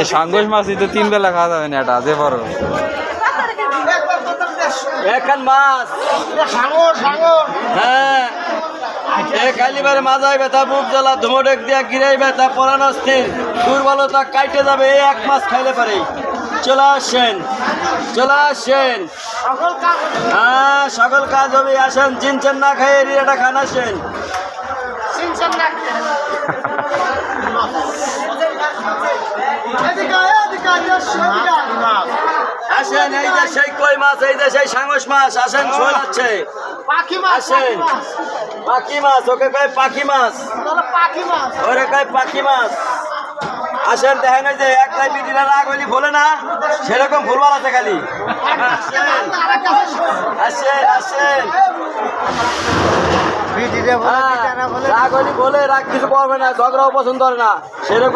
এই সাঙ্গস মাছই তো 3 বেলা খাওয়া যাবে না, এটা যে বড় এখন মাছ হ্যাঁ খালিবারে মাজায় ব্যথা, বুক জ্বালা, ধুমোডেক দিয়া গিরাই ব্যথা, পরাণ অস্থির, দুর্বলতা কাইটে যাবে এই 1 মাস খাইলে পারে। চলে আসেন হ্যাঁ, সকল কাজ হবে। আসেন, চিনছেন না খাই এরিয়াটা খান। আসেন আসেন, এই যে সেই কই মাছ, এই যে সেই সাঙ্গস মাছ। আসেন, শোল আছে। আসেন, পাখি মাছ, ওকে কয় পাখি মাছ, ওরে কয় পাখি মাছ। আসেন, দেখেন ওই যে একটাই বিটিরা রাগ হইলি বলে না, সেরকম ফুলবার আছে খালি। আসেন আসেন রাগ হইলি বলে, রাগ কিছু করবে না, ঝগড়াও পছন্দ করে না, সেরকম